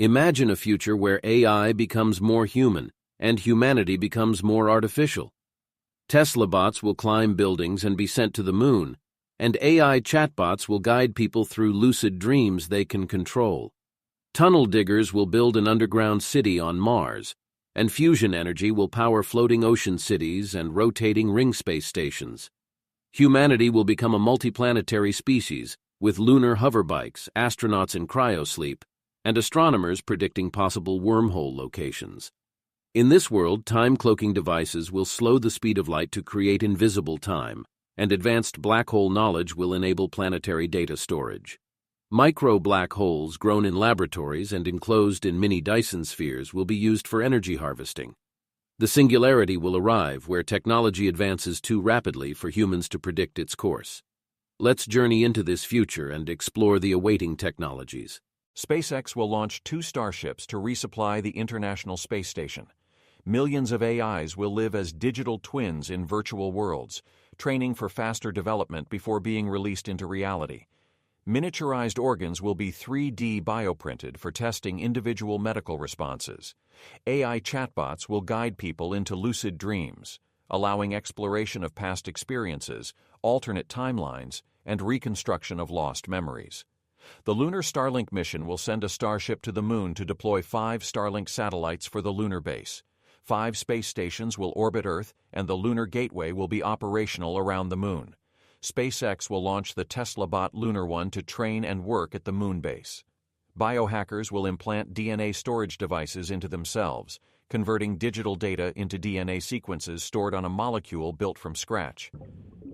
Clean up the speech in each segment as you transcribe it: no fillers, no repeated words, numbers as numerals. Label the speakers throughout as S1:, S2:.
S1: Imagine a future where AI becomes more human and humanity becomes more artificial. Tesla bots will climb buildings and be sent to the moon, and AI chatbots will guide people through lucid dreams they can control. Tunnel diggers will build an underground city on Mars, and fusion energy will power floating ocean cities and rotating ring space stations. Humanity will become a multiplanetary species, with lunar hoverbikes, astronauts in cryosleep, and astronomers predicting possible wormhole locations. In this world, time-cloaking devices will slow the speed of light to create invisible time, and advanced black hole knowledge will enable planetary data storage. Micro-black holes grown in laboratories and enclosed in mini Dyson spheres will be used for energy harvesting. The singularity will arrive where technology advances too rapidly for humans to predict its course. Let's journey into this future and explore the awaiting technologies.
S2: SpaceX will launch 2 starships to resupply the International Space Station. Millions of AIs will live as digital twins in virtual worlds, training for faster development before being released into reality. Miniaturized organs will be 3D bioprinted for testing individual medical responses. AI chatbots will guide people into lucid dreams, allowing exploration of past experiences, alternate timelines, and reconstruction of lost memories. The lunar Starlink mission will send a Starship to the moon to deploy 5 Starlink satellites for the lunar base. 5 space stations will orbit Earth, and the Lunar Gateway will be operational around the moon. SpaceX will launch the Tesla bot Lunar One to train and work at the moon base. Biohackers will implant DNA storage devices into themselves, converting digital data into DNA sequences stored on a molecule built from scratch.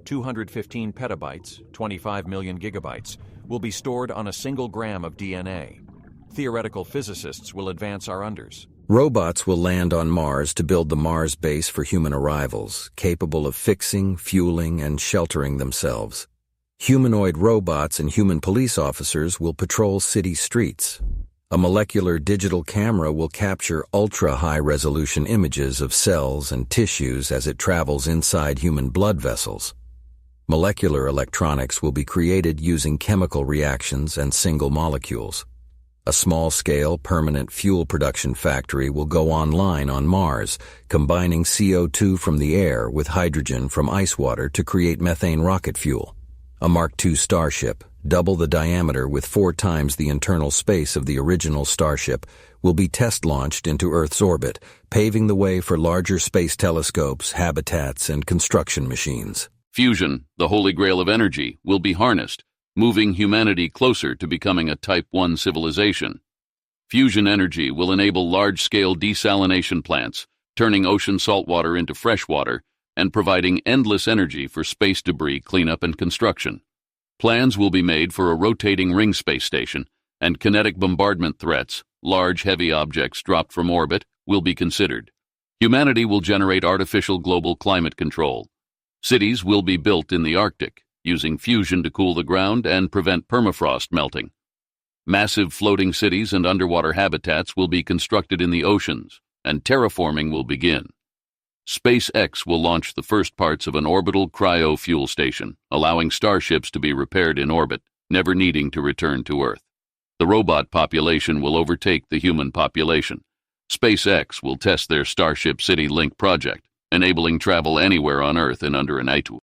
S2: 215 petabytes, 25 million gigabytes, will be stored on a single gram of DNA. Theoretical physicists will advance our unders.
S3: Robots will land on Mars to build the Mars base for human arrivals, capable of fixing, fueling, and sheltering themselves. Humanoid robots and human police officers will patrol city streets. A molecular digital camera will capture ultra-high-resolution images of cells and tissues as it travels inside human blood vessels. Molecular electronics will be created using chemical reactions and single molecules. A small-scale, permanent fuel production factory will go online on Mars, combining CO2 from the air with hydrogen from ice water to create methane rocket fuel. A Mark II Starship, double the diameter with 4 times the internal space of the original Starship, will be test-launched into Earth's orbit, paving the way for larger space telescopes, habitats, and construction machines.
S4: Fusion, the holy grail of energy, will be harnessed, moving humanity closer to becoming a Type 1 civilization. Fusion energy will enable large-scale desalination plants, turning ocean saltwater into fresh water and providing endless energy for space debris cleanup and construction. Plans will be made for a rotating ring space station, and kinetic bombardment threats, large heavy objects dropped from orbit, will be considered. Humanity will generate artificial global climate control. Cities will be built in the Arctic, using fusion to cool the ground and prevent permafrost melting. Massive floating cities and underwater habitats will be constructed in the oceans, and terraforming will begin. SpaceX will launch the first parts of an orbital cryo-fuel station, allowing starships to be repaired in orbit, never needing to return to Earth. The robot population will overtake the human population. SpaceX will test their Starship City Link project, enabling travel anywhere on Earth in under an hour.